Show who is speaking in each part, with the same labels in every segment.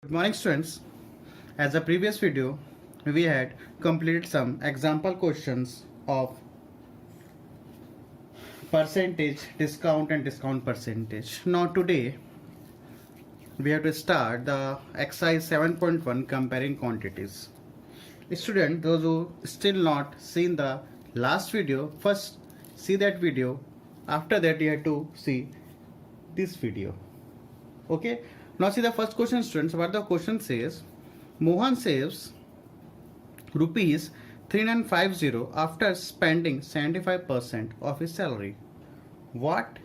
Speaker 1: Good morning students. As the previous video, we had completed some example questions of percentage, discount and discount percentage. Now today, we have to start the exercise 7.1 comparing quantities. Student, those who still not seen the last video, first see that video. After that, you have to see this video. Okay. Now see the first question, students. What the question says: Mohan saves rupees 3950 after spending 75% of his salary. What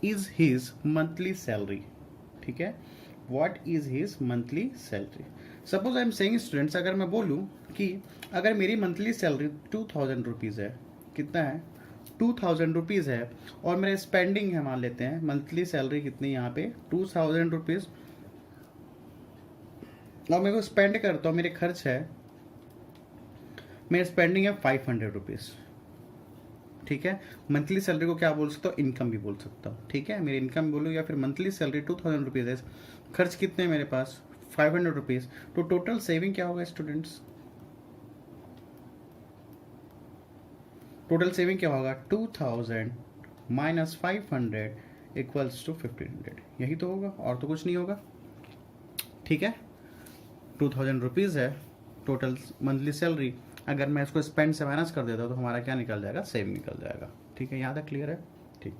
Speaker 1: is his monthly salary? ठीक है, what is his monthly salary? Suppose I am saying students, अगर मैं बोलूँ कि अगर मेरी monthly salary 2000 rupees है, कितना है 2000 रुपीज़ है, और मेरे स्पेंडिंग है, मान लेते हैं मंथली सैलरी कितनी यहाँ पे 2000 रुपीज़, और मेरे को स्पेंड करता हूँ, मेरे खर्च है, मेरी स्पेंडिंग है 500 रुपीज़. ठीक है, मंथली सैलरी को क्या बोल सकता हूँ, इनकम भी बोल सकता हूँ. ठीक है, मेरी इनकम बोलूँ या फिर मंथली सैलरी 2000 रुपीज़ है, खर्च कितने हैं मेरे पास 500 रुपीज़, तो टोटल सेविंग क्या होगा स्टूडेंट्स? टोटल सेविंग क्या होगा 2000 माइनस 500 इक्वल्स टू 1500. यही तो होगा, और तो कुछ नहीं होगा. ठीक है, 2000 रुपीज़ है टोटल मंथली सैलरी, अगर मैं इसको स्पेंड से माइनस कर देता हूँ तो हमारा क्या निकल जाएगा, सेविंग निकल जाएगा. ठीक है, यहाँ तक क्लियर है. ठीक.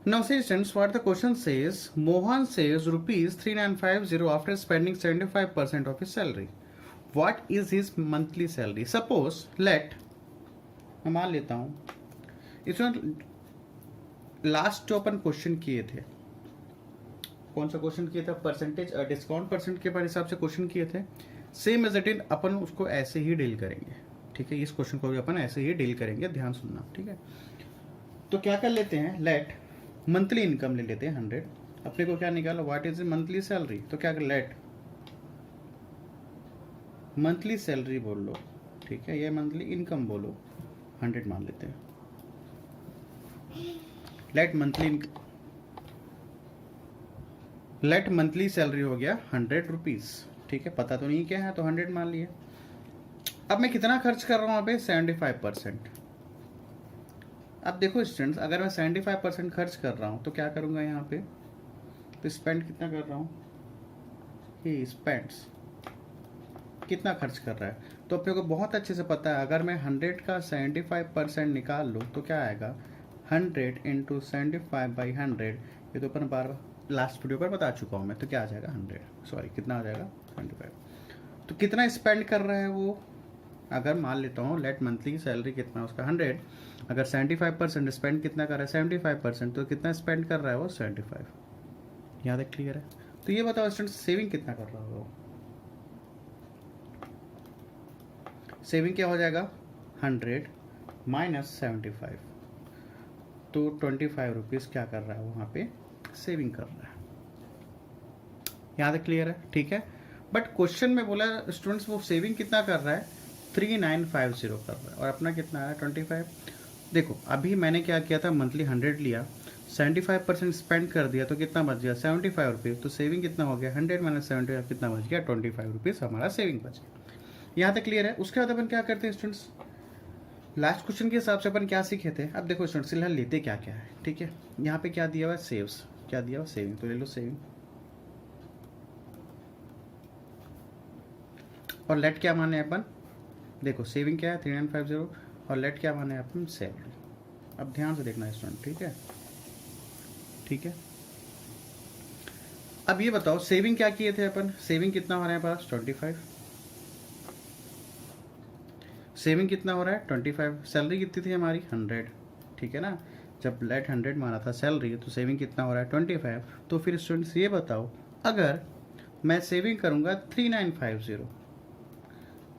Speaker 1: Now see students, what the question says, Mohan saves rupees 3950 after spending 75% of his salary. What is his monthly salary? Suppose let, मैं मान लेता हूँ इसमें लास्ट जो अपन क्वेश्चन किए थे, कौन सा क्वेश्चन किया था, परसेंटेज डिस्काउंट परसेंट के हिसाब से क्वेश्चन किए थे, सेम एज इट इज अपन उसको ऐसे ही डील करेंगे. ठीक है, इस क्वेश्चन को भी अपन ऐसे ही डील करेंगे, ध्यान सुनना. ठीक है, तो क्या कर लेते हैं, लेट मंथली इनकम ले लेते हैं 100. अपने को क्या निकाला, व्हाट इज मंथली सैलरी, तो क्या कर, लेट मंथली सैलरी बोल लो. ठीक है, ये मंथली इनकम बोलो, 100 मान लेते हैं. लेट मंथली सैलरी हो गया 100 रुपीज़. ठीक है, पता तो नहीं क्या है, तो 100 मान लिए. अब मैं कितना खर्च कर रहा हूँ यहाँ पे, 75%. अब देखो स्टूडेंट्स, अगर मैं 75% खर्च कर रहा हूँ तो क्या करूँगा यहाँ पे, तो स्पेंड कितना कर रहा हूँ, ही स्पेंड्स कितना खर्च कर रहा है. तो अपने को बहुत अच्छे से पता है, अगर मैं 100 का 75% निकाल लूँ तो क्या आएगा, 100 इंटू 75/100. ये तो अपन बार लास्ट वीडियो पर बता चुका हूँ मैं, तो क्या आ जाएगा 100, सॉरी कितना आ जाएगा 25. तो कितना स्पेंड कर रहा है वो, अगर मान लेता हूँ लेट मंथली सैलरी कितना उसका 100, अगर 75% स्पेंड कितना कर रहा है 75%, तो कितना स्पेंड कर रहा है वो 75. यहाँ तक क्लियर है. तो ये बताओ स्टूडेंट, सेविंग कितना कर रहा होगा वो, सेविंग क्या हो जाएगा 100 माइनस 75, तो 25 रुपीज़ क्या कर रहा है वो वहाँ पे सेविंग कर रहा है. यहाँ तक क्लियर है. ठीक है, बट क्वेश्चन में बोला स्टूडेंट्स वो सेविंग कितना कर रहा है 3950 कर रहा है, और अपना कितना है 25. देखो अभी मैंने क्या किया था, मंथली 100 लिया, 75% स्पेंड कर दिया, तो कितना बच गया 75 रुपीज़. तो सेविंग कितना हो गया 100 माइनस 75, कितना बच गया 25 रुपीज़ हमारा सेविंग बच गया. यहाँ तक क्लियर है. उसके बाद अपन क्या करते हैं स्टूडेंट्स, लास्ट क्वेश्चन के हिसाब से अपन क्या सीखे थे. अब देखो स्टूडेंट्स, फिलहाल लेते क्या क्या है. ठीक है, यहाँ पे क्या दिया हुआ है, सेव्स, क्या दिया हुआ सेविंग, तो ले लो सेविंग. और लेट क्या माने अपन, देखो सेविंग क्या है 3950, और लेट क्या माने अपन, सैलरी. अब ध्यान से देखना स्टूडेंट. ठीक है, ठीक है. अब ये बताओ सेविंग क्या किए थे अपन, सेविंग कितना हो रहा है पास 25, सेविंग कितना हो रहा है 25, सैलरी कितनी थी हमारी 100. ठीक है ना, जब लेट 100 माना था सैलरी, तो सेविंग कितना हो रहा है 25. तो फिर स्टूडेंट्स ये बताओ, अगर मैं सेविंग करूंगा 3950,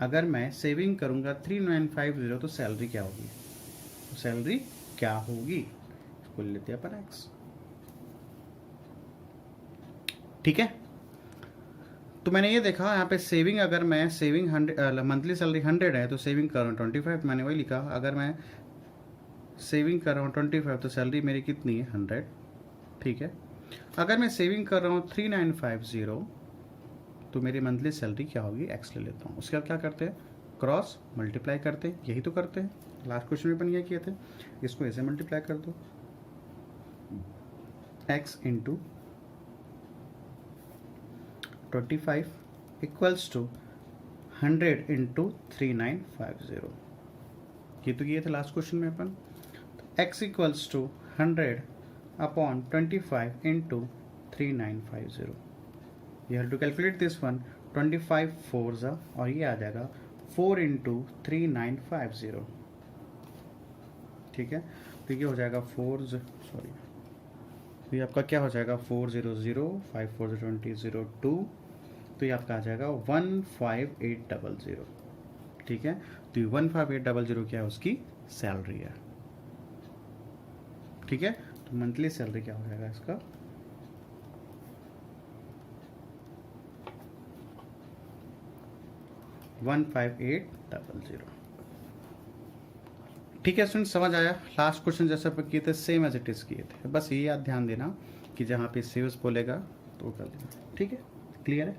Speaker 1: अगर मैं सेविंग करूंगा 3950, तो सैलरी क्या होगी, तो सैलरी क्या होगी, इसको लेते हैं अपन एक्स. ठीक है, तो मैंने ये देखा यहाँ पे सेविंग, अगर मैं सेविंग 100 मंथली सैलरी 100 है, तो सेविंग कर रहा हूँ 25, मैंने वही लिखा. अगर मैं सेविंग कर रहा हूँ 25, तो सैलरी मेरी कितनी है 100. ठीक है, अगर मैं सेविंग कर रहा हूँ 3950, तो मेरी मंथली सैलरी क्या होगी, एक्स ले लेता हूँ। उसके बाद क्या करते हैं, क्रॉस मल्टीप्लाई करते हैं, यही तो करते हैं, लास्ट क्वेश्चन में अपन ये किए थे। इसको ऐसे मल्टीप्लाई कर दो, x into 25 equals to 100 into 3950। ये तो किए थे लास्ट क्वेश्चन में अपन। x equals to 100 upon 25 into 3950। You have to calculate this one, 25 four ज़ा, और ये आ जाएगा 4 इंटू 3950। ठीक है, तो ये हो जाएगा 4, ये आपका क्या हो जाएगा 400, 5 4 20 02, तो ये आपका आ जाएगा 15800। ठीक है, तो ये 15800 क्या है, उसकी सैलरी है। ठीक है, तो मंथली सैलरी क्या हो जाएगा इसका, 15800। ठीक है स्टूडेंट, समझ आया। लास्ट क्वेश्चन जैसे अपन किए थे सेम एज इट इज किए थे, बस ये याद ध्यान देना कि जहाँ पे सेव्स बोलेगा तो कर देना। ठीक है, क्लियर है।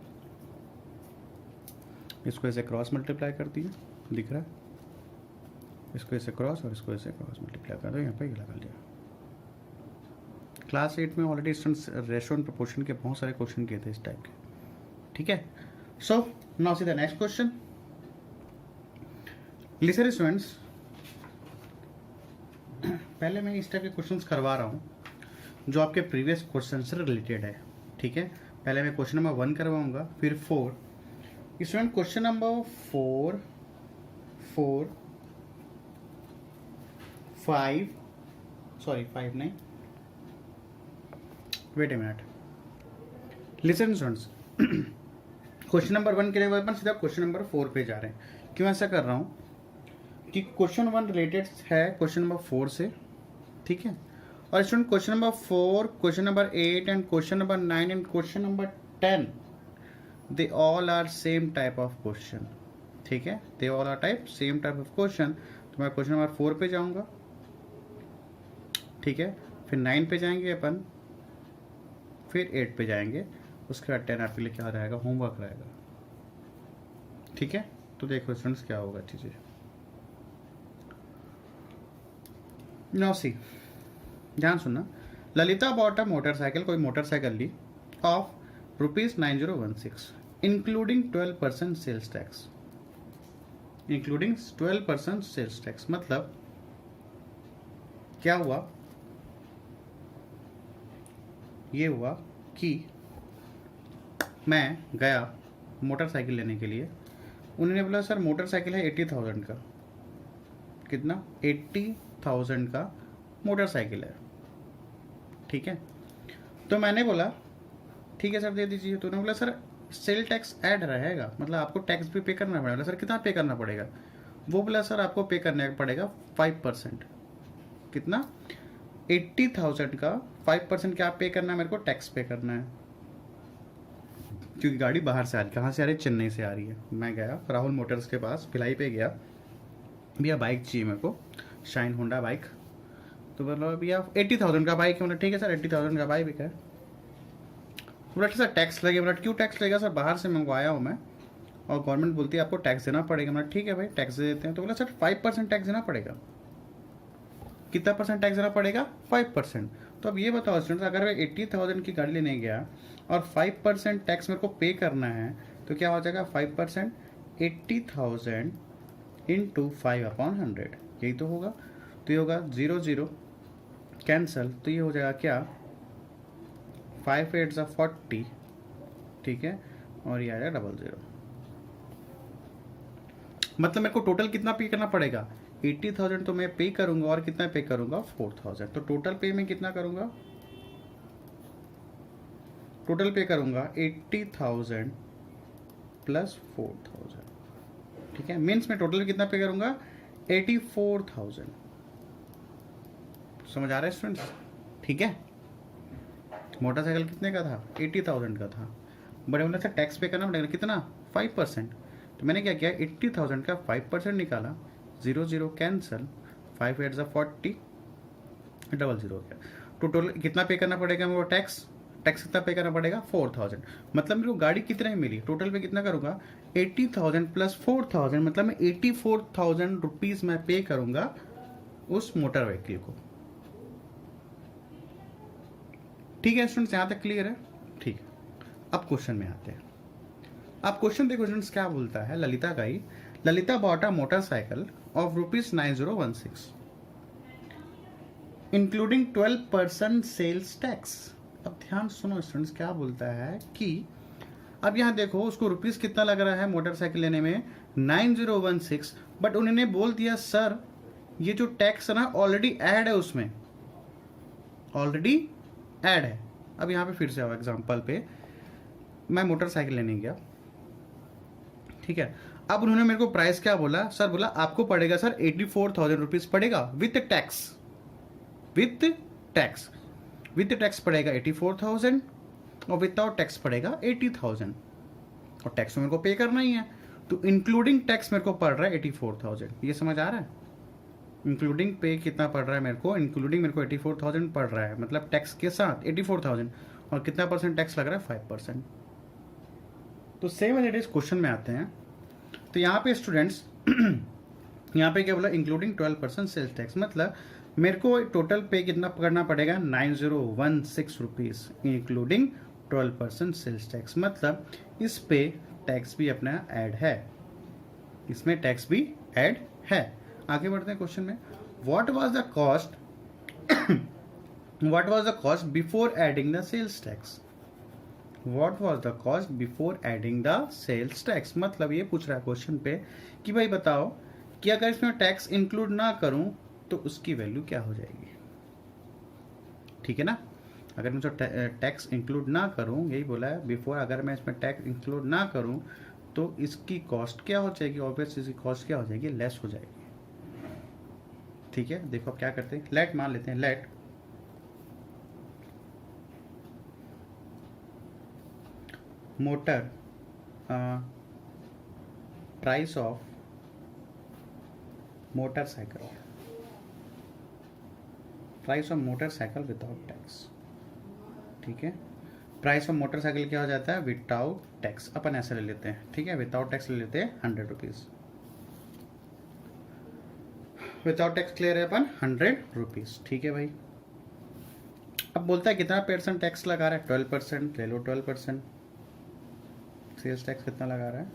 Speaker 1: इसको ऐसे क्रॉस मल्टीप्लाई कर दिया, दिख रहा है, इसको ऐसे क्रॉस और इसको ऐसे क्रॉस मल्टीप्लाई कर दो, यहाँ पे लगा लिया। क्लास 8 में already students ratio and proportion के बहुत सारे क्वेश्चन किए थे इस टाइप के। ठीक है, so now see the next question. Listen students, पहले मैं इस टाइप के क्वेश्चंस करवा रहा हूँ जो आपके प्रीवियस क्वेश्चन से रिलेटेड है। ठीक है, पहले मैं क्वेश्चन नंबर 1 करवाऊंगा, फिर 4। स्टूडेंट क्वेश्चन नंबर 4, 5 नहीं, wait a minute, listen students. Question number 1 के लिए अपन सीधा क्वेश्चन नंबर 4 पे जा रहे हैं। क्यों ऐसा कर रहा हूँ कि क्वेश्चन 1 रिलेटेड है क्वेश्चन नंबर 4 से। ठीक है, और student question number 4, question number 8 and question number 9 and question number 10, they all are same type of question. ठीक है, they all are same type of question. तो मैं क्वेश्चन नंबर 4 पे जाऊंगा, ठीक है, फिर 9 पे जाएंगे अपन, फिर 8 पे जाएंगे, उसके बाद 10 आपके लिए क्या रहेगा, होमवर्क रहेगा। ठीक है, तो देखो स्टूडेंट्स क्या होगा चीजें। नाउ सी, ध्यान सुनना। ललिता बॉट अ मोटरसाइकिल, कोई मोटरसाइकिल ली, of ₹9016 including 12% sales tax. Including 12% sales tax मतलब क्या हुआ, ये हुआ कि मैं गया मोटरसाइकिल लेने के लिए, उन्होंने बोला सर मोटरसाइकिल है 80,000 का। कितना, 80,000 का मोटरसाइकिल है। ठीक है, तो मैंने बोला ठीक है सर दे दीजिए। तो उन्होंने बोला सर सेल टैक्स ऐड रहेगा, मतलब आपको टैक्स भी पे करना पड़ेगा। सर कितना पे करना पड़ेगा, वो बोला सर आपको पे करने पड़ेगा 5%। कितना, 80,000 का 5% क्या पे करना है, मेरे को टैक्स पे करना है, क्योंकि गाड़ी बाहर से आ रही, कहाँ से आ रही है, चेन्नई से आ रही है। मैं गया राहुल मोटर्स के पास, भिलाई पे गया, भैया बाइक चाहिए मेरे को, शाइन होंडा बाइक। तो बोला भैया 80,000 का बाइक है। बोला ठीक है सर 80,000 का बाइक है। बोला सर टैक्स लगेगा। बोला क्यों टैक्स लगेगा सर, बाहर से मंगवाया हूँ मैं और गवर्नमेंट बोलती है आपको टैक्स देना पड़ेगा। बोला ठीक है भाई टैक्स दे देते हैं। तो बोला सर 5% टैक्स देना पड़ेगा। कितना परसेंट टैक्स देना पड़ेगा, 5%। तो अब ये बताओ स्टूडेंट्स, अगर मैं 80,000 की गाड़ी लेने गया और 5% टैक्स मेरे को पे करना है, तो क्या हो जाएगा 5%, 80,000 इंटू 5/100, यही तो होगा। तो ये होगा 0 0 कैंसल, तो ये हो जाएगा क्या, 5 8 40। ठीक है, और ये आएगा 00। मतलब मेरे को टोटल कितना पे करना पड़ेगा, 80,000 तो मैं पे करूंगा और कितना पे करूंगा, 4,000। तो टोटल पे में कितना करूंगा, टोटल पे करूंगा 80,000 प्लस 4,000। ठीक है, मीन्स मैं टोटल कितना पे करूंगा, 84,000। समझ आ रहा है स्टूडेंट्स। ठीक है, मोटरसाइकिल कितने का था, 80,000 का था। बड़े बोले था टैक्स पे करना पड़ेगा, कितना, 5%। तो मैंने क्या किया, 80,000 का 5% निकाला, 0 0 कैंसल, 5 8 40, 00 हो गया। टोटल कितना पे करना पड़ेगा मेरे को टैक्स, टैक्स कितना पे करना पड़ेगा 4000। मतलब मेरे को गाड़ी कितना ही मिली, टोटल पे कितना करूंगा 80,000 प्लस 4000, मतलब मैं 84,000 रुपीज मैं पे करूंगा उस मोटर व्हीकल को। ठीक है स्टूडेंट्स, यहां तक क्लियर है? ठीक है, अब क्वेश्चन में आते हैं। अब क्वेश्चन देखो स्टूडेंट्स क्या बोलता है, ललिता का ही, Lalita bought a motorcycle of ₹9016 including 12% sales tax. अब ध्यान सुनो स्टूडेंट्स क्या बोलता है कि अब यहाँ देखो उसको रुपीस कितना लग रहा है मोटरसाइकिल लेने में 9016, बट उन्होंने बोल दिया सर ये जो टैक्स है ना ऑलरेडी ऐड है, उसमें ऑलरेडी ऐड है। अब यहाँ पे फिर से आओ एग्जांपल पे, मैं मोटरसाइकिल लेने गया, ठीक है। अब उन्होंने मेरे को प्राइस क्या बोला, सर बोला आपको पड़ेगा सर 84,000 रुपीज पड़ेगा with tax, with tax, with tax पड़ेगा 84,000 और विदाउट टैक्स पड़ेगा 80,000, और टैक्स मेरे को पे करना ही है, तो इंक्लूडिंग टैक्स मेरे को पड़ रहा है 84,000। ये समझ आ रहा है? इंक्लूडिंग पे कितना पड़ रहा है मेरे को, इंक्लूडिंग मेरे को 84,000 पड़ रहा है, मतलब टैक्स के साथ 84,000, और कितना परसेंट टैक्स लग रहा है 5%। तो same as it is question में आते हैं। तो यहाँ पे स्टूडेंट्स यहाँ पे क्या बोला, इंक्लूडिंग 12% सेल्स टैक्स, मतलब मेरे को टोटल पे कितना करना पड़ेगा 9016 रुपीज इंक्लूडिंग 12% सेल्स टैक्स, मतलब इस पे टैक्स भी अपना ऐड है, इसमें टैक्स भी ऐड है। आगे बढ़ते हैं क्वेश्चन में। What was the cost what was the cost before adding the sales tax, what was the cost before adding the sales tax, मतलब ये पूछ रहा है क्वेश्चन पे कि भाई बताओ कि अगर इसमें टैक्स इंक्लूड ना करूं तो उसकी वैल्यू क्या हो जाएगी। ठीक है ना, अगर मैं टैक्स इंक्लूड ना करूं, यही बोला है बिफोर, अगर मैं इसमें टैक्स इंक्लूड ना करूं तो इसकी कॉस्ट क्या हो जाएगी, ऑब्वियस इसकी कॉस्ट क्या हो जाएगी, लेस हो जाएगी। ठीक है, देखो अब क्या करते हैं, लेट मान लेते हैं, let motor price of motorcycle, price of motorcycle without tax. ठीक है, प्राइस ऑफ मोटरसाइकिल क्या हो जाता है विदाउट टैक्स, अपन ऐसे ले लेते हैं, ठीक है, विदाउट टैक्स ले लेते हैं 100 रुपीज, विदाउट टैक्स क्लियर है अपन 100 रुपीज। ठीक है भाई, अब बोलता है कितना परसेंट टैक्स लगा रहा है, 12%, ले लो 12%। सेल्स टैक्स कितना लगा रहा है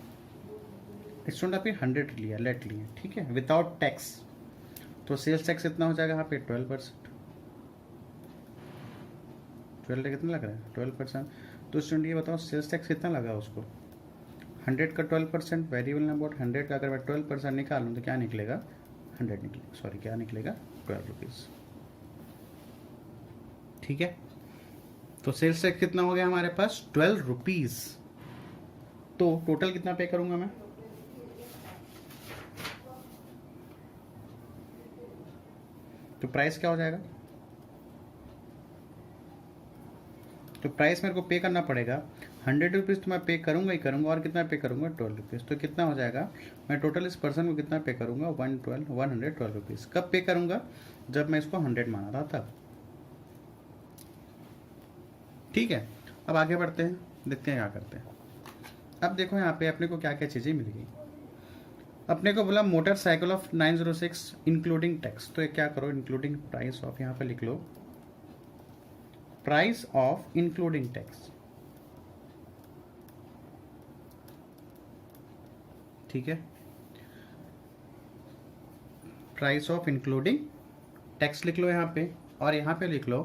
Speaker 1: स्टूडेंट, अभी 100 लिया, लेट लिया, ठीक है, विदाउट टैक्स, तो सेल्स टैक्स कितना हो जाएगा यहाँ पे 12%। 12 कितना लग रहा है 12%, तो स्टूडेंट ये बताओ सेल्स टैक्स कितना लगा उसको, 100 का 12%, वेरिएबल नंबर 100 का अगर मैं 12% निकालूँ तो क्या निकलेगा 100 निकलेगा, सॉरी क्या निकलेगा 12 रुपीज़। ठीक है, तो सेल्स टैक्स कितना हो गया हमारे पास 12 रुपीज़, तो टोटल कितना पे करूंगा मैं, तो प्राइस क्या हो जाएगा, तो प्राइस मेरे को पे करना पड़ेगा 100 रुपीज़, तो मैं पे करूंगा ही करूंगा, और कितना पे करूंगा 12 रुपीज़, तो कितना हो जाएगा, मैं टोटल इस पर्सन को कितना पे करूंगा 112 रुपीज़। कब पे करूंगा, जब मैं इसको 100 माना था तब। ठीक है, अब आगे बढ़ते हैं, देखते हैं क्या करते हैं। अब देखो यहाँ पे अपने को क्या क्या चीज़ें मिल गई, अपने को बोला मोटरसाइकिल ऑफ 906 इंक्लूडिंग टैक्स, तो ये क्या करो इंक्लूडिंग प्राइस ऑफ, यहाँ पे लिख लो प्राइस ऑफ इंक्लूडिंग टैक्स। ठीक है, प्राइस ऑफ इंक्लूडिंग टैक्स लिख लो यहाँ पे, और यहाँ पे लिख लो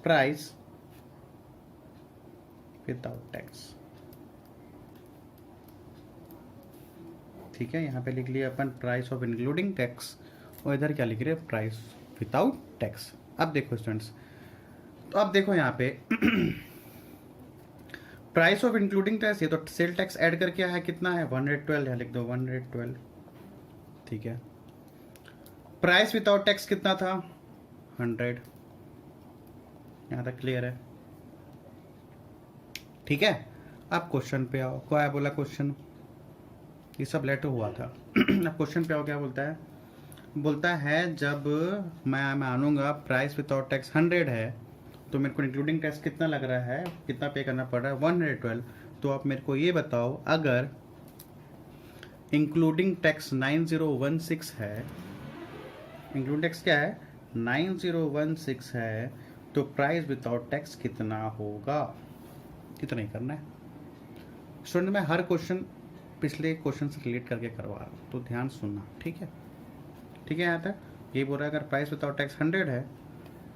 Speaker 1: प्राइस विदाउट टैक्स। ठीक है, यहाँ पे लिख लिया अपन प्राइस ऑफ इंक्लूडिंग टैक्स, और इधर क्या लिख रहे हैं प्राइस विदाउट टैक्स। अब देखो स्टूडेंट्स, तो अब देखो यहाँ पे प्राइस ऑफ इंक्लूडिंग टैक्स, ये तो सेल टैक्स ऐड करके आया कितना है 112, यहाँ लिख दो 112। ठीक है, प्राइस विदाउट टैक्स कितना था 100, यहाँ तक क्लियर है। ठीक है, अब क्वेश्चन पे आओ, क्या बोला क्वेश्चन, ये सब लेटर हुआ था अब क्वेश्चन पे आओ, क्या बोलता है बोलता है जब मैं मानूंगा प्राइस विदाउट टैक्स 100 है तो मेरे को इंक्लूडिंग टैक्स कितना लग रहा है, कितना पे करना पड़ रहा है, 112। तो आप मेरे को ये बताओ, अगर इंक्लूडिंग टैक्स 9016 है, इंक्लूडिंग टैक्स क्या है 9016 है, तो प्राइस विदाउट टैक्स कितना होगा, कितना ही करना है। स्टूडेंट मैं हर क्वेश्चन पिछले क्वेश्चन से रिलेट करके करवा रहा हूँ, तो ध्यान सुनना, ठीक है। ठीक है, यहाँ तक ये बोल रहा है अगर प्राइस विदाउट टैक्स 100 है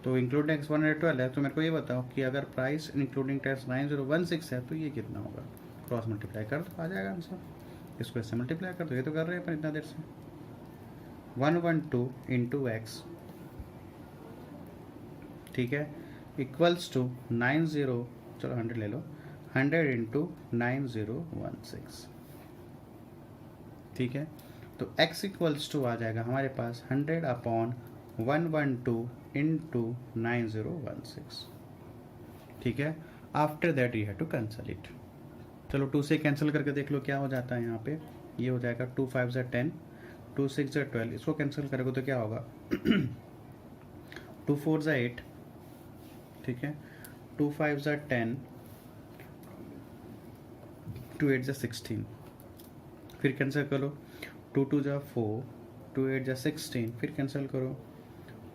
Speaker 1: तो इंक्लूड टैक्स 112 है, तो मेरे को ये बताओ कि अगर प्राइस इंक्लूडिंग टैक्स 9016 है तो ये कितना होगा। क्रॉस मल्टीप्लाई कर दो, आ जाएगा आंसर। इसको इससे मल्टीप्लाई कर दो, ये तो कर रहे हैं अपन इतना देर से। 112 इंटू एक्स, ठीक है, इक्वल्स टू 90, चलो 100 ले लो, 100 इंटू 9016, ठीक है। तो x इक्वल्स टू आ जाएगा हमारे पास 100 अपॉन 112 इंटू 9016, ठीक है। After that you have to cancel it. चलो 2 से कैंसिल करके देख लो क्या हो जाता है यहाँ पे। ये हो जाएगा 2 5 ज़ा 10, 2 6 ज़ा 12, इसको कैंसिल करोगे तो क्या होगा 2 4 ज़ा 8, ठीक है, 2 5 ज़ा 10, 2 8 ज़ा 16, फिर कैंसिल करो 2 2 ज़ा 4, 2 8 ज़ा 16, फिर कैंसिल करो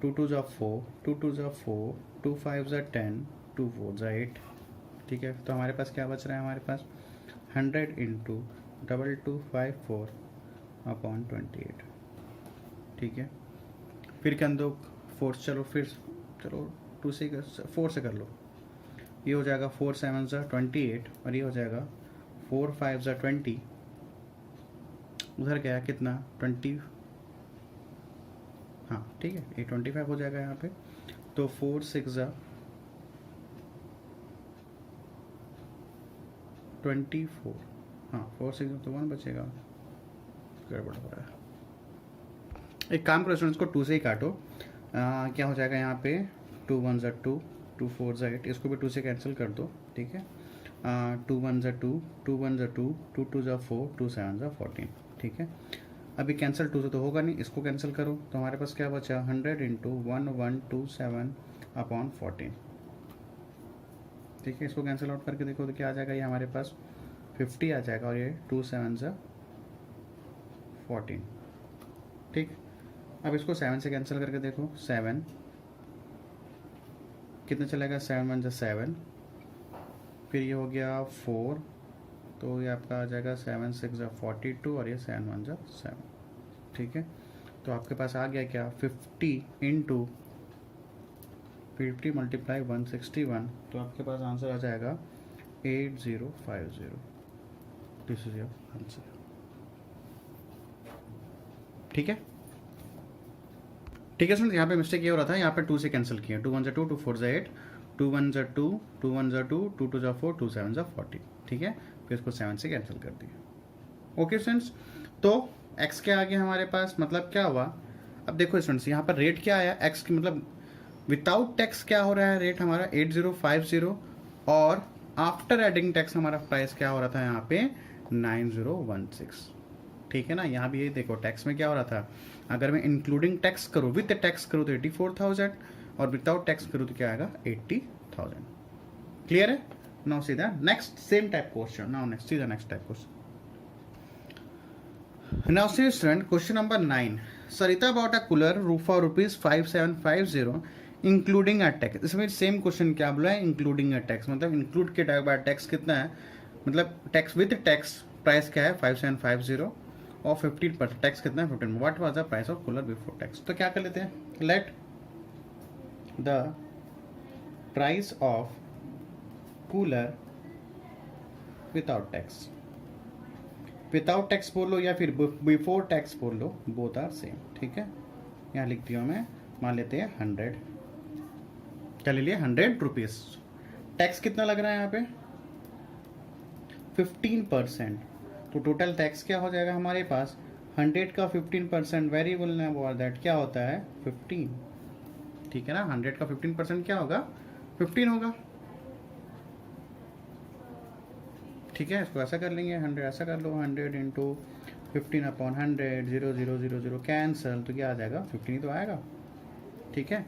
Speaker 1: 2 2 ज़ा 4, 2 2 ज़ा 4, 2 5 ज़ा 10, 2 4 ज़ा 8, ठीक है। तो हमारे पास क्या बच रहा है, हमारे पास 100 इंटू 2254 अपॉन 28, ठीक है। फिर कर दो 4, चलो फिर चलो 2 से 4 से कर लो, ये हो जाएगा 4 7 ज़ा 28 और ये हो जाएगा 4 5 ज़ा 20, उधर गया कितना 20, हाँ ठीक है, ये 25 हो जाएगा यहाँ पे। तो 4 6 ज़ा 24, हाँ 4 6 तो 1 बचेगा, गड़बड़ हो रहा है। एक काम करो स्टूडेंट्स को 2 से ही काटो, क्या हो जाएगा यहाँ पे 2 1 ज़ा 2, 2 4 ज़ा 8, इसको भी 2 से कैंसिल कर दो, ठीक है। 2 1 ज़ा 2, 2 1 ज़ा 2, 2 2 ज़ा 4, 2 7 ज़ा 14, ठीक है। अभी कैंसिल 2 से तो होगा नहीं, इसको कैंसिल करो तो हमारे पास क्या बचा 100 इंटू 1127 अपॉन 14, ठीक है। इसको कैंसिल आउट करके देखो तो क्या आ जाएगा, ये हमारे पास 50 आ जाएगा और ये 2 7 ज़ा 14, ठीक। अब इसको 7 से कैंसिल करके देखो, 7 कितना चलेगा, 7 1 ज़ा 7, फिर ये हो गया 4, तो ये आपका आ जाएगा 7 6 ज़ा 42 और ये 7 1 ज़ा 7, ठीक है। तो आपके पास आ गया क्या 50 इंटू 50 मल्टीप्लाई 161, तो आपके पास आंसर आ जाएगा 8050। दिस इज योर आंसर, ठीक है। ठीक है स्टूडेंट, यहाँ पे मिस्टेक ये हो रहा था, यहाँ पे 2 से कैंसिल किया, 2 1 ज़ा 2, 2 4 ज़ा 8, 2 1 ज़ा 2, 2 1 ज़ा 2, 2 2 ज़ा 4, 2 7 ज़ा 40, ठीक है। फिर इसको 7 से कैंसिल कर दिया। ओके स्टूडेंट्स, तो x क्या आ गया हमारे पास, मतलब क्या हुआ, अब देखो स्टूडेंट्स यहाँ पर रेट क्या आया x की, मतलब विदाउट टैक्स क्या हो रहा है रेट हमारा 8050, और आफ्टर एडिंग टैक्स हमारा प्राइस क्या हो रहा था यहाँ पे 9016, ठीक है ना। यहाँ भी ये देखो टैक्स में क्या हो रहा था, अगर मैं इंक्लूडिंग टैक्स करूँ विद टैक्स करूँ तो 84,000 और विदाउट टैक्स करूँ तो क्या आएगा 80,000। क्लियर है। Now see the next same type question, now next see the next type question. Now see student, question number 9. Sarita bought a cooler for rupees 5750 including a tax. इसमें same question क्या बोला है, including a tax, मतलब include के बाद tax कितना है, मतलब टैक्स विद टैक्स प्राइस क्या है 5750 और 15% टैक्स कितना है 15। What was the price of cooler before tax. तो क्या कर लेते हैं, late the price of cooler without tax, without tax बोल लो या फिर बिफोर टैक्स बोल लो, बोथ आर सेम, ठीक है। यहाँ लिख दिया मैं, मान लेते हैं 100, क्या ले लिया 100 रुपीज। टैक्स कितना लग रहा है यहाँ पे 15%, तो टोटल टैक्स क्या हो जाएगा हमारे पास 100 का 15% वेरिएबल ने बोल दैट क्या होता है 15, ठीक है ना। 100 का 15% क्या होगा 15 होगा, ठीक है। इसको ऐसा कर लेंगे 100, ऐसा कर लो 100 इंटू 15/100, 0 कैंसल, तो क्या आ जाएगा 15 ही तो आएगा। ठीक है,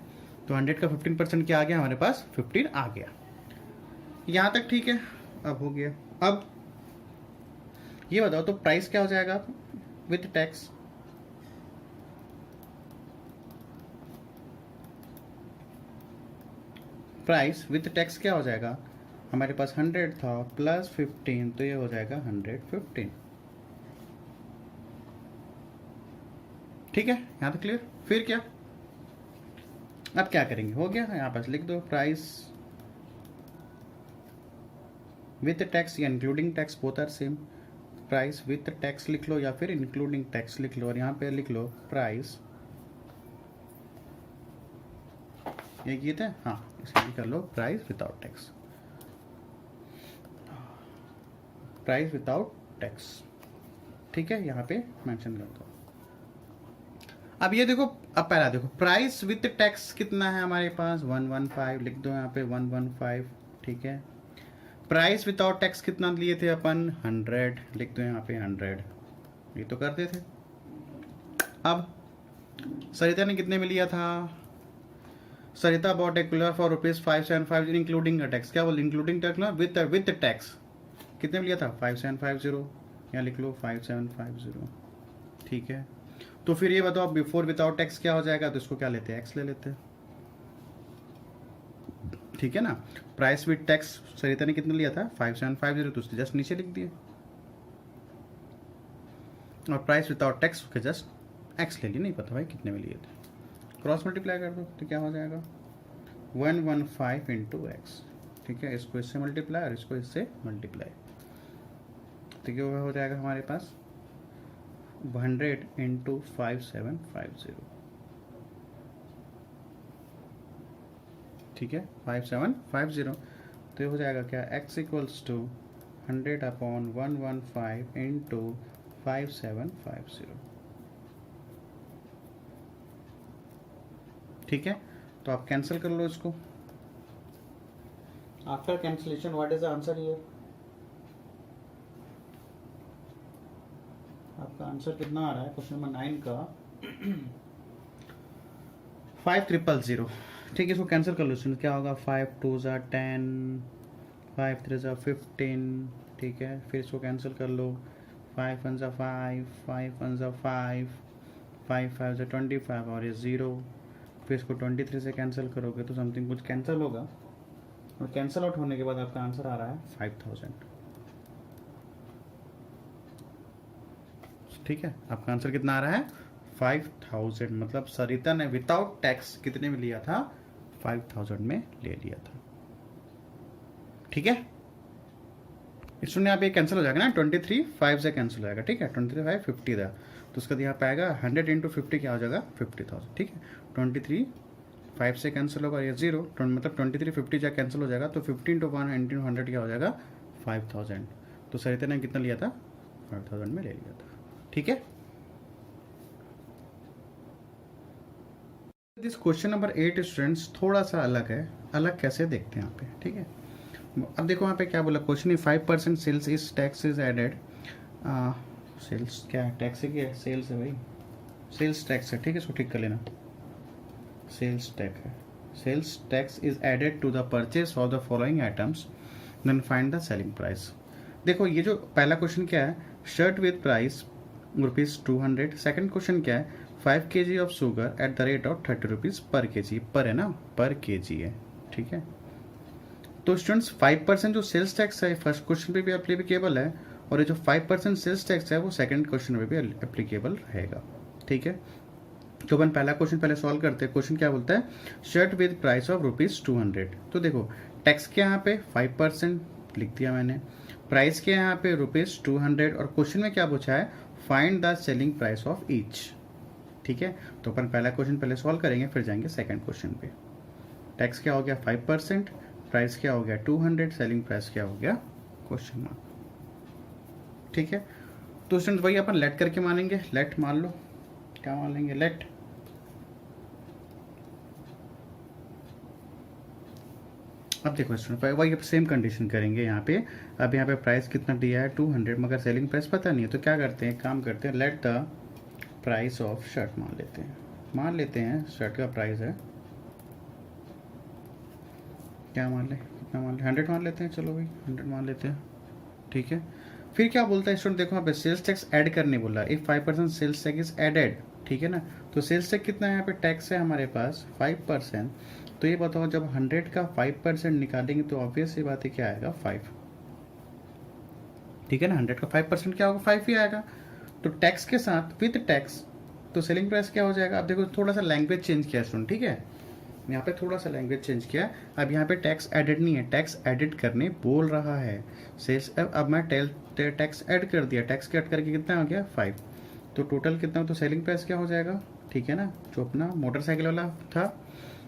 Speaker 1: तो 100 का 15% क्या आ गया हमारे पास, 15 आ गया। यहाँ तक ठीक है, अब हो गया। अब ये बताओ तो प्राइस क्या हो जाएगा with tax. Price with tax क्या हो जाएगा, हमारे पास 100 था प्लस 15, तो ये हो जाएगा 115। ठीक है, यहाँ तक क्लियर। फिर क्या, अब क्या करेंगे, हो गया, यहाँ पास लिख दो प्राइस विथ टैक्स या including tax, both are same. Price with tax लिख लो या फिर इंक्लूडिंग टैक्स लिख लो, और यहाँ पे लिख लो प्राइस, ये किए थे, हाँ इसके कर लो price without tax, price without tax. ठीक है, यहाँ पे मेंशन कर दो। अब ये देखो, अब पहला देखो प्राइस विथ टैक्स कितना है हमारे पास, 115, लिख दो यहाँ पे 115। ठीक है, प्राइस विदाउट टैक्स कितना लिए थे अपन, 100, लिख दो यहाँ पे 100, ये तो करते थे। अब सरिता ने कितने में लिया था, Sarita bought a cooler for ₹575 including tax, क्या बोल इंक्लूडिंग टैक्स ना, विथ टैक्स कितने में लिया था, 5750, यहाँ लिख लो 5750। ठीक है, तो फिर ये बताओ बिफोर विदाउट टैक्स क्या हो जाएगा, तो इसको क्या लेते हैं, एक्स ले लेते हैं। ठीक है ना, प्राइस विद टैक्स सरिता ने कितना लिया था 5750, तो उसने जस्ट नीचे लिख दिए, और प्राइस विदाउट टैक्स के जस्ट एक्स ले लिए, नहीं पता भाई कितने में लिए थे, क्रॉस मल्टीप्लाई कर दो तो क्या हो जाएगा 115 इंटू एक्स। ठीक है, इसको इससे मल्टीप्लाई और इसको इससे मल्टीप्लाई, तो क्या हो जाएगा हमारे पास 100 इंटू 5750। ठीक है, 5750, तो ये हो जाएगा क्या, x इक्वल्स टू 100/115 इंटू 5750। ठीक है, तो आप कैंसिल कर लो इसको। After cancellation what is the answer here, आपका आंसर कितना आ रहा है क्वेश्चन नंबर 9 का 5000। ठीक है, इसको कैंसिल कर लो, क्या होगा 5 2 ज़ा 10, 5 3 ज़ा 15। ठीक है, फिर इसको कैंसिल कर लो, 5 1 ज़ा 5, 5 1 ज़ा 5, 5 5 ज़ा 25, और ये 0। फिर इसको 23 से कैंसिल करोगे तो समथिंग कुछ कैंसिल होगा, और कैंसिल आउट होने के बाद आपका आंसर आ रहा है 5000। ठीक है, आपका आंसर कितना आ रहा है 5000, मतलब सरिता ने विदाउट टैक्स कितने में लिया था, 5000 में ले लिया था। ठीक है, इसमें आप ये कैंसिल हो जाएगा ना, 23 5 से कैंसिल हो जाएगा। ठीक है, 23 5 50 था, तो उसका यहाँ पे आएगा 100 इंटू 50 क्या हो जाएगा 50,000। ठीक है, 23 5 से कैंसिल होगा, ये 0, मतलब 23 50 जहाँ कैंसिल हो जाएगा, तो 50 इंटू 1 इंटू 100 क्या हो जाएगा 5000। तो सरिता ने कितना लिया था 5000 में ले लिया था। ठीक है, दिस क्वेश्चन नंबर 8 स्टूडेंट्स थोड़ा सा अलग है, अलग कैसे देखते हैं यहाँ पे। ठीक है, अब देखो यहाँ पे क्या बोला क्वेश्चन ही, 5% sales is tax is added, sales क्या है, टैक्स है क्या, सेल्स है भाई, सेल्स टैक्स है। ठीक है, इसको ठीक कर लेना, सेल्स टैक्स है, sales tax is added to the purchase of the following items, then find the selling price. देखो ये जो पहला क्वेश्चन क्या है, shirt with price ₹200। Second question क्या है, 5 kg of sugar at the rate of 30 rupees per kg, पर है ना, पर kg है। ठीक है, तो स्टूडेंट्स 5% जो सेल्स टैक्स है फर्स्ट क्वेश्चन पे भी एप्लीकेबल है, और ये जो 5% सेल्स टैक्स है वो सेकंड क्वेश्चन पे भी एप्लीकेबल रहेगा। ठीक है, तो अपन पहला क्वेश्चन पहले सॉल्व करते हैं। क्वेश्चन क्या बोलता है, शर्ट विद प्राइस ऑफ ₹200। तो देखो टैक्स के यहाँ पे 5% लिख दिया मैंने, प्राइस के यहाँ पे ₹200, और क्वेश्चन में क्या पूछा है, find the selling price of each. ठीक है, तो अपन पहला क्वेश्चन पहले सॉल्व करेंगे, फिर जाएंगे सेकंड क्वेश्चन पे। टैक्स क्या हो गया 5%, प्राइस क्या हो गया 200, सेलिंग प्राइस क्या हो गया क्वेश्चन मार्क। ठीक है, तो स्टूडेंट वही अपन लेट करके मानेंगे, लेट मान लो, क्या मान लेंगे, लेट अब देखो स्टूडेंट वही सेम कंडीशन करेंगे यहाँ पे। अब यहाँ पे प्राइस कितना दिया है 200, मगर सेलिंग प्राइस पता नहीं है, तो क्या करते हैं, काम करते हैं, late the price of shirt मान लेते हैं शर्ट का प्राइस है, क्या मान लें, कितना मान लें, 100 मान लेते हैं, चलो भाई 100 मान लेते हैं, ठीक है। फिर क्या बोलता है स्टूडेंट, देखो यहाँ पे सेल्स टैक्स ऐड करने बोला, if 5% sales tax is added, ठीक है ना। तो सेल्स टैक्स कितना है यहाँ पे, टैक्स है हमारे पास 5%। तो ये बताओ जब 100 का 5% निकालेंगे तो ऑब्वियस ये बात है क्या आएगा, 5, ठीक है ना। 100 का 5% क्या होगा, 5 ही आएगा। तो टैक्स के साथ विद टैक्स तो सेलिंग प्राइस क्या हो जाएगा। अब देखो थोड़ा सा लैंग्वेज चेंज किया स्टूडेंट, ठीक है, यहाँ पे थोड़ा सा लैंग्वेज चेंज किया। अब यहाँ पे टैक्स एडेड नहीं है, टैक्स एडिट करने बोल रहा है सेल्स। अब मैं टैक्स ऐड कर दिया, टैक्स ऐड करके कितना हो गया 5, तो टोटल कितना, तो सेलिंग प्राइस क्या हो जाएगा, ठीक है ना। जो अपना मोटरसाइकिल वाला था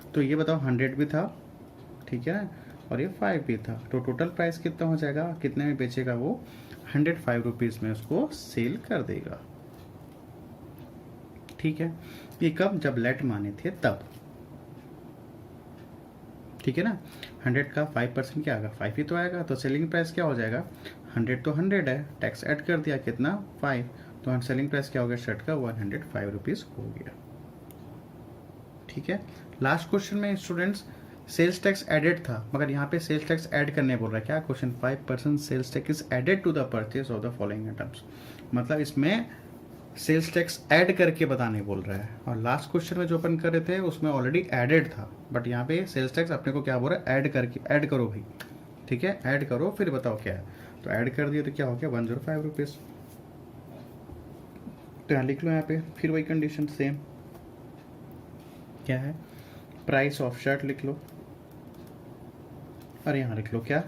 Speaker 1: तो ये बताओ 100 भी था, ठीक है ना, और ये 5 भी था, तो टोटल प्राइस कितना हो जाएगा, कितने में बेचेगा वो, 105 रुपीज़ में उसको सेल कर देगा, ठीक है। ये कब, जब लेट माने थे तब, ठीक है ना। 100 का 5% क्या आएगा, 5 ही तो आएगा, तो सेलिंग प्राइस क्या हो जाएगा, 100 तो 100 है, टैक्स ऐड कर दिया कितना 5, तो सेलिंग प्राइस क्या हो गया शर्ट का 105 रुपीज़ हो गया, ठीक है। लास्ट क्वेश्चन में स्टूडेंट्स सेल्स टैक्स एडेड था, मगर यहाँ पे सेल्स टैक्स ऐड करने बोल रहा है, क्या question, 5% sales tax is added to the purchase of the following items, मतलब इसमें सेल्स टैक्स ऐड करके बताने बोल रहा है। और लास्ट क्वेश्चन में जो अपन कर रहे थे उसमें ऑलरेडी एडेड था, बट यहाँ पे सेल्स टैक्स अपने को क्या बोल रहा है, ऐड करके, ऐड करो भाई, ठीक है, ऐड करो फिर बताओ क्या है। तो ऐड कर दिया तो क्या हो गया 105 रुपीज़, तो यहाँ लिख लो यहाँ पे, फिर वही कंडीशन सेम, क्या है, प्राइस ऑफ शर्ट लिख लो, और यहाँ लिख लो क्या,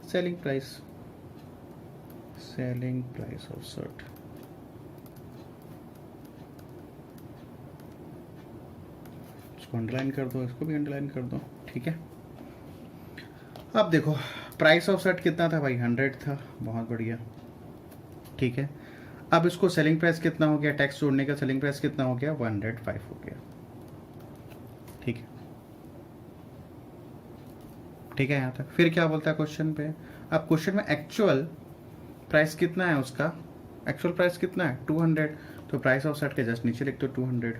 Speaker 1: सेलिंग प्राइस ऑफ शर्ट, इसको अंडरलाइन कर दो, इसको भी अंडरलाइन कर दो, ठीक है। अब देखो प्राइस ऑफ शर्ट कितना था भाई, 100 था, बहुत बढ़िया, ठीक है। अब इसको सेलिंग प्राइस कितना हो गया, टैक्स जोड़ने का सेलिंग प्राइस कितना हो गया, 105 हो गया, ठीक है, ठीक है यहाँ तक। फिर क्या बोलता है क्वेश्चन पे, अब क्वेश्चन में एक्चुअल प्राइस कितना है उसका, एक्चुअल प्राइस कितना है 200, तो प्राइस ऑफ शर्ट के जस्ट नीचे लिख दो 200।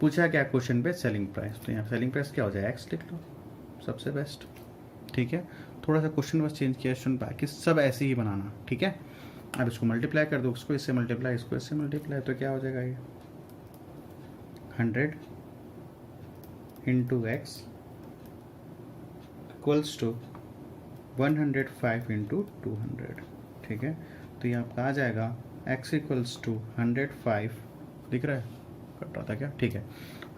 Speaker 1: पूछा क्या क्वेश्चन पे, सेलिंग प्राइस, तो यहाँ सेलिंग प्राइस क्या हो जाए, एक्स लिख लो, सबसे बेस्ट, ठीक है। थोड़ा सा क्वेश्चन बस चेंज किया स्टूडेंट, बाकी सब ऐसे ही बनाना, ठीक है। अब इसको मल्टीप्लाई कर दो, उसको इससे मल्टीप्लाई, इसको इससे मल्टीप्लाई, तो क्या हो जाएगा ये 100 into X equals to 105 into 200, ठीक है। तो ये आपका आ जाएगा x इक्वल्स टू 105, दिख रहा है, कट रहा था क्या, ठीक है,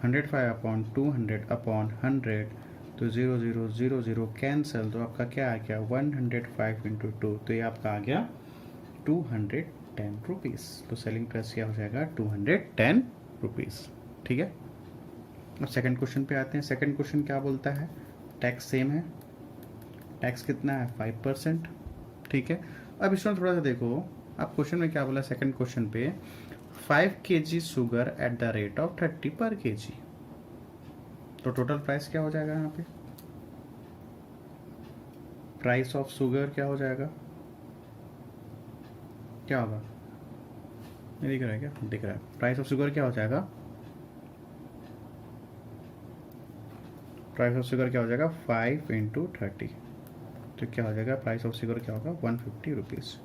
Speaker 1: 105 अपॉन 200 अपॉन 100, तो 0 0 0 0 कैंसिल, तो आपका क्या आ गया 105 इंटू 2, तो ये आपका आ गया 210 रुपीज़। तो सेलिंग प्राइस क्या हो जाएगा 210 रुपीज़, ठीक है। अब सेकंड क्वेश्चन पे आते हैं। सेकंड क्वेश्चन क्या बोलता है, टैक्स सेम है, टैक्स कितना है 5%, ठीक है। अब इसमें थोड़ा सा देखो, अब क्वेश्चन में क्या बोला, सेकंड क्वेश्चन पे 5 kg sugar at the rate of 30 पर kg, तो टोटल प्राइस क्या हो जाएगा यहाँ पे, प्राइस ऑफ शुगर क्या हो जाएगा, क्या होगा, नहीं दिख रहा है क्या, दिख रहा है, प्राइस ऑफ शुगर क्या हो जाएगा, प्राइस ऑफ शुगर क्या हो जाएगा 5 इंटू 30, तो क्या हो जाएगा प्राइस ऑफ शुगर क्या होगा 150 रुपीज़।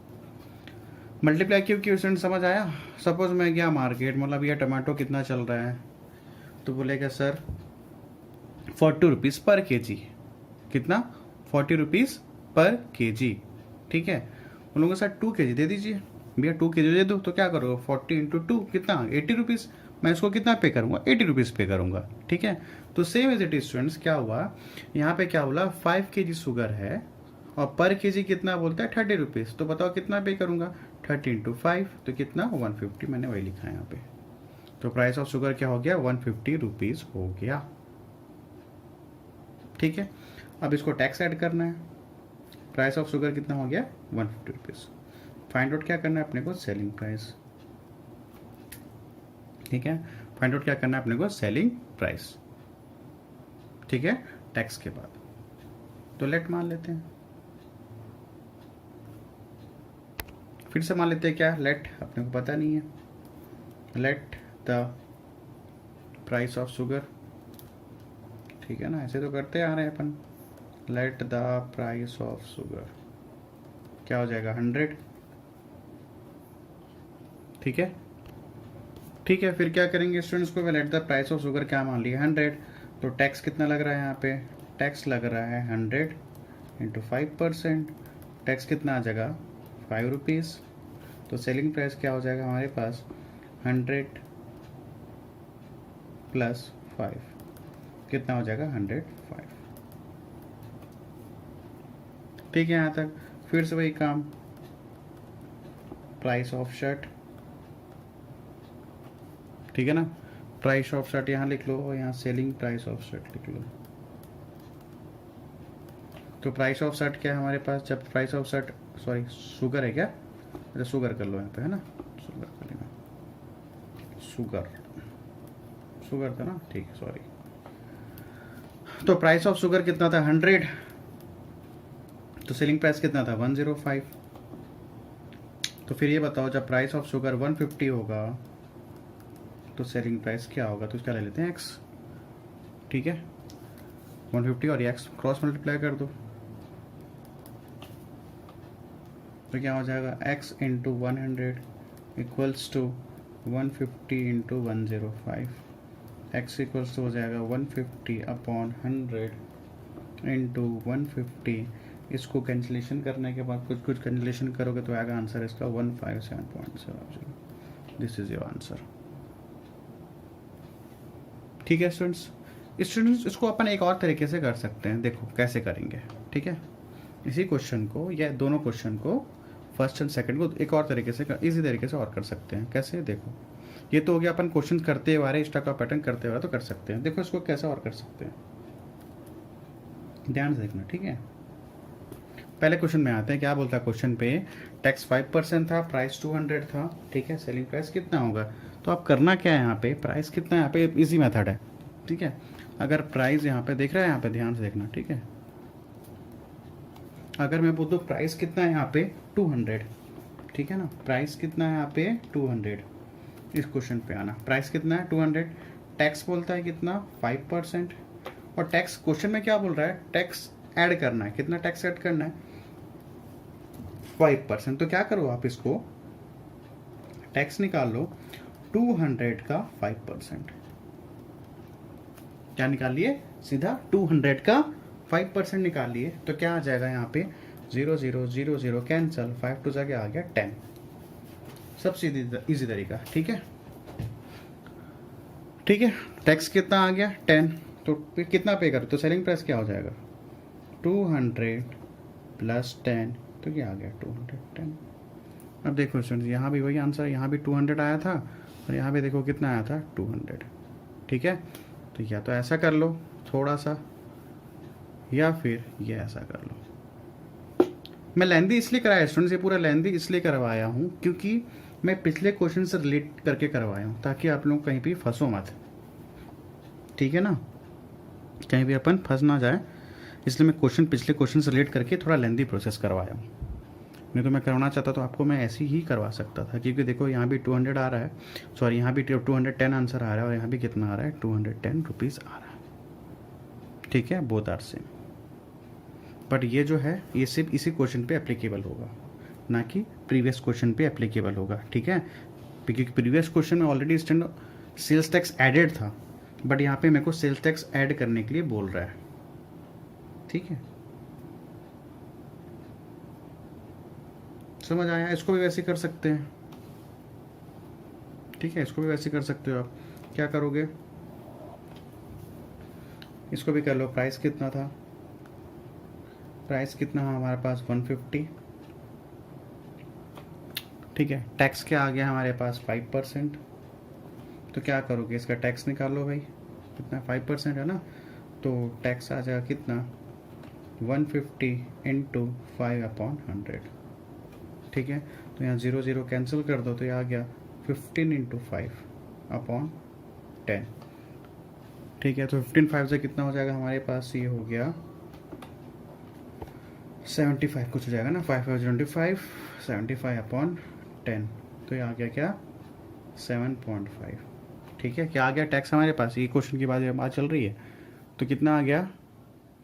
Speaker 1: मल्टीप्लाई क्यों की स्टूडेंट समझ आया। सपोज मैं गया मार्केट, मतलब ये टमाटो कितना चल रहा है, तो बोलेगा सर 40 रुपीज़ पर kg, कितना 40 रुपीज़ पर kg, ठीक है। उन लोगों के साथ 2 kg दे दीजिए भैया, 2 kg दे दो, तो क्या करोगे 40 इंटू 2 कितना 80 रुपीज़, मैं इसको कितना पे करूँगा 80 रुपीज़ पे करूँगा, ठीक है। तो same as it is students, क्या हुआ यहाँ पे, क्या बोला 5 kg शुगर है और पर kg कितना बोलता है 30 रुपीज़, तो बताओ कितना पे करूँगा 30 इंटू 5, तो कितना 150, मैंने वही लिखा है यहाँ पे। तो प्राइस ऑफ शुगर क्या हो गया 150 रुपीज़ हो गया, ठीक है। अब इसको टैक्स ऐड करना है, प्राइस ऑफ शुगर कितना हो गया 150 रुपीज़। फाइंड आउट क्या करना है अपने को, सेलिंग प्राइस, ठीक है। फाइंड आउट क्या करना है अपने को, सेलिंग प्राइस, ठीक है। टैक्स के बाद, तो लेट मान लेते हैं, फिर से मान लेते हैं क्या, लेट, अपने को पता नहीं है, let the price of sugar, ठीक है ना, ऐसे तो करते आ रहे हैं अपन, let the price of sugar क्या हो जाएगा 100, ठीक है, ठीक है। फिर क्या करेंगे स्टूडेंट्स को, late the price of sugar क्या मान लिया 100, तो टैक्स कितना लग रहा है यहाँ पे, टैक्स लग रहा है 100 इंटू 5%, टैक्स कितना आ जाएगा 5 रुपीज़, तो सेलिंग प्राइस क्या हो जाएगा हमारे पास 100 प्लस 5, कितना हो जाएगा 105, ठीक है यहाँ तक। फिर से वही काम, प्राइस ऑफ शर्ट, ठीक है ना, प्राइस ऑफ शर्ट यहाँ लिख लो और यहाँ सेलिंग प्राइस ऑफ शर्ट लिख लो। तो प्राइस ऑफ शर्ट क्या है हमारे पास, जब price of shirt, sorry sugar है क्या, अच्छा शुगर कर लो यहाँ पे, है ना, शुगर कर लेना, शुगर था ना, ठीक है, सॉरी। तो प्राइस ऑफ शुगर कितना था 100, तो सेलिंग प्राइस कितना था 105, तो फिर ये बताओ जब प्राइस ऑफ शुगर 150 होगा तो सेलिंग प्राइस क्या होगा, तो क्या ले लेते हैं x, ठीक है, 150 और x क्रॉस मल्टीप्लाई कर दो, तो क्या हो जाएगा x into 100 equals to 150 into 105, x equals to हो जाएगा 150 अपॉन 100 इंटू 150, इसको कैंसिलेशन करने के बाद कुछ कैंसिलेशन करोगे तो आएगा आंसर इसका 157.70, दिस इज योर आंसर, ठीक है स्टूडेंट्स इसको अपन एक और तरीके से कर सकते हैं, देखो कैसे करेंगे, ठीक है, इसी क्वेश्चन को या दोनों क्वेश्चन को फर्स्ट एंड सेकंड को एक और तरीके से इसी तरीके से और कर सकते हैं, कैसे, देखो ये तो हो गया अपन क्वेश्चन करते हुए आ रहे, स्टॉक का पैटर्न करते हुए तो कर सकते हैं, देखो इसको कैसे और कर सकते हैं, ध्यान से देखना, ठीक है। पहले क्वेश्चन में आते हैं, क्या बोलता है क्वेश्चन पे, टैक्स 5% था, प्राइस 200 था, ठीक है, सेलिंग प्राइस कितना होगा, तो आप करना क्या है यहाँ पे, प्राइस कितना है यहाँ पे, इजी मेथड है, ठीक है, अगर प्राइस यहाँ पे देख रहा है, यहाँ पे ध्यान से देखना, ठीक है, अगर मैं बोल दूँ प्राइस कितना है यहाँ पे 200, ठीक है ना, प्राइस कितना है यहाँ पे 200, इस क्वेश्चन पे आना, प्राइस कितना है 200, टैक्स बोलता है कितना 5%, और टैक्स क्वेश्चन में क्या बोल रहा है, टैक्स ऐड करना है, कितना टैक्स ऐड करना है 5%, तो क्या करो आप इसको टैक्स निकाल लो 200 का 5%, क्या निकाल लिए, सीधा 200 का 5% निकाल लिए, तो क्या आ जाएगा यहाँ पे 0 0 0 0 कैंसल, 5 टू जाके आ गया 10, सब सीधी इजी तरीका, ठीक है, ठीक है, टैक्स कितना आ गया 10, तो फिर कितना पे कर, तो सेलिंग प्राइस क्या हो जाएगा 200 प्लस 10, तो क्या आ गया 210। अब देखो स्टूडेंट्स यहाँ भी वही आंसर, यहाँ भी 200 आया था और यहाँ भी देखो कितना आया था 200, ठीक है, तो या तो ऐसा कर लो थोड़ा सा, या फिर ये ऐसा कर लो। मैं लेंदी इसलिए कराया स्टूडेंट्स, ये पूरा लेंदी इसलिए करवाया हूँ क्योंकि मैं पिछले क्वेश्चन से रिलेट करके करवाया हूँ, ताकि आप लोग कहीं भी फंसो मत, ठीक है ना, कहीं भी अपन फंस ना जाए, इसलिए मैं पिछले क्वेश्चन से रिलेट करके थोड़ा लेंदी प्रोसेस करवाया हूँ, नहीं तो मैं करवाना चाहता तो आपको मैं ऐसे ही करवा सकता था, क्योंकि देखो यहाँ भी 200 आ रहा है, सॉरी यहाँ भी 210 आंसर आ रहा है, और यहाँ भी कितना आ रहा है 210 रुपीज़ आ रहा है, ठीक है, बोथ आर सेम, बट ये जो है ये सिर्फ इसी क्वेश्चन पे एप्लीकेबल होगा, ना कि प्रीवियस क्वेश्चन पे एप्लीकेबल होगा, ठीक है, क्योंकि प्रीवियस क्वेश्चन में ऑलरेडी सेल्स टैक्स एडेड था, बट यहाँ पे मेरे को सेल्स टैक्स ऐड करने के लिए बोल रहा है, ठीक है, समझ आया, इसको भी वैसे कर सकते हैं, ठीक है, इसको भी वैसे कर सकते हो आप, क्या करोगे, इसको भी कर लो, प्राइस कितना था, प्राइस कितना है हमारे पास 150, ठीक है, टैक्स क्या आ गया हमारे पास 5%, तो क्या करोगे, इसका टैक्स निकाल लो भाई, कितना 5% है ना, तो टैक्स आ जाएगा कितना 150 इंटू 5/100, ठीक है, तो यहाँ 0 0 कैंसिल कर दो, तो ये आ गया 15 इंटू 5/10, ठीक है, तो 15 से कितना हो जाएगा हमारे पास, ये हो गया 75 कुछ हो जाएगा ना, 5 5 25, 75 अपॉन 10, तो ये आ गया क्या 7.5। ठीक है, क्या आ गया टैक्स हमारे पास, ये क्वेश्चन की बात चल रही है, तो कितना आ गया।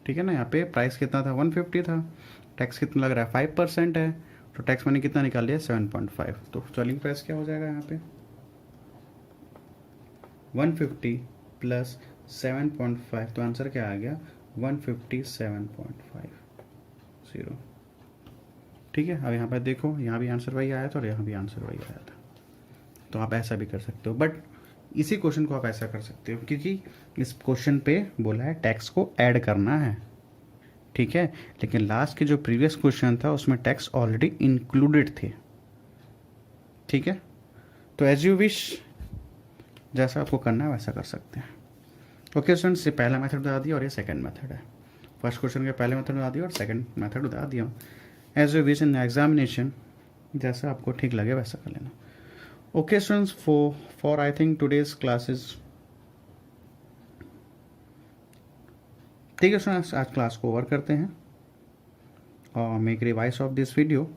Speaker 1: ठीक है ना, यहाँ पे प्राइस कितना था 150 था, टैक्स कितना लग रहा है 5% है, तो टैक्स मैंने कितना निकाल लिया 7.5, तो सेलिंग प्राइस क्या हो जाएगा यहाँ पे 150 प्लस 7.5, तो आंसर क्या आ गया 157.50। ठीक है, अब यहाँ पर देखो, यहाँ भी आंसर वही आया था और यहाँ भी आंसर वही आया था, तो आप ऐसा भी कर सकते हो, बट इसी क्वेश्चन को आप ऐसा कर सकते हो क्योंकि इस क्वेश्चन पे बोला है टैक्स को ऐड करना है। ठीक है, लेकिन लास्ट के जो प्रीवियस क्वेश्चन था उसमें टैक्स ऑलरेडी इंक्लूडेड थे। ठीक है, तो एज यू विश, जैसा आपको करना है वैसा कर सकते हैं। ओके स्टूडेंट्स, ये पहला मेथड बता दिया और ये सेकंड मेथड है। फर्स्ट क्वेश्चन के पहले मेथड बता दिया और सेकंड मेथड बता दिया। As you wish in examination, जैसा आपको ठीक लगे वैसा कर लेना। Okay students, for I think today's classes, ठीक है स्टूडेंट्स, आज क्लास को ओवर करते हैं और make revise of this video.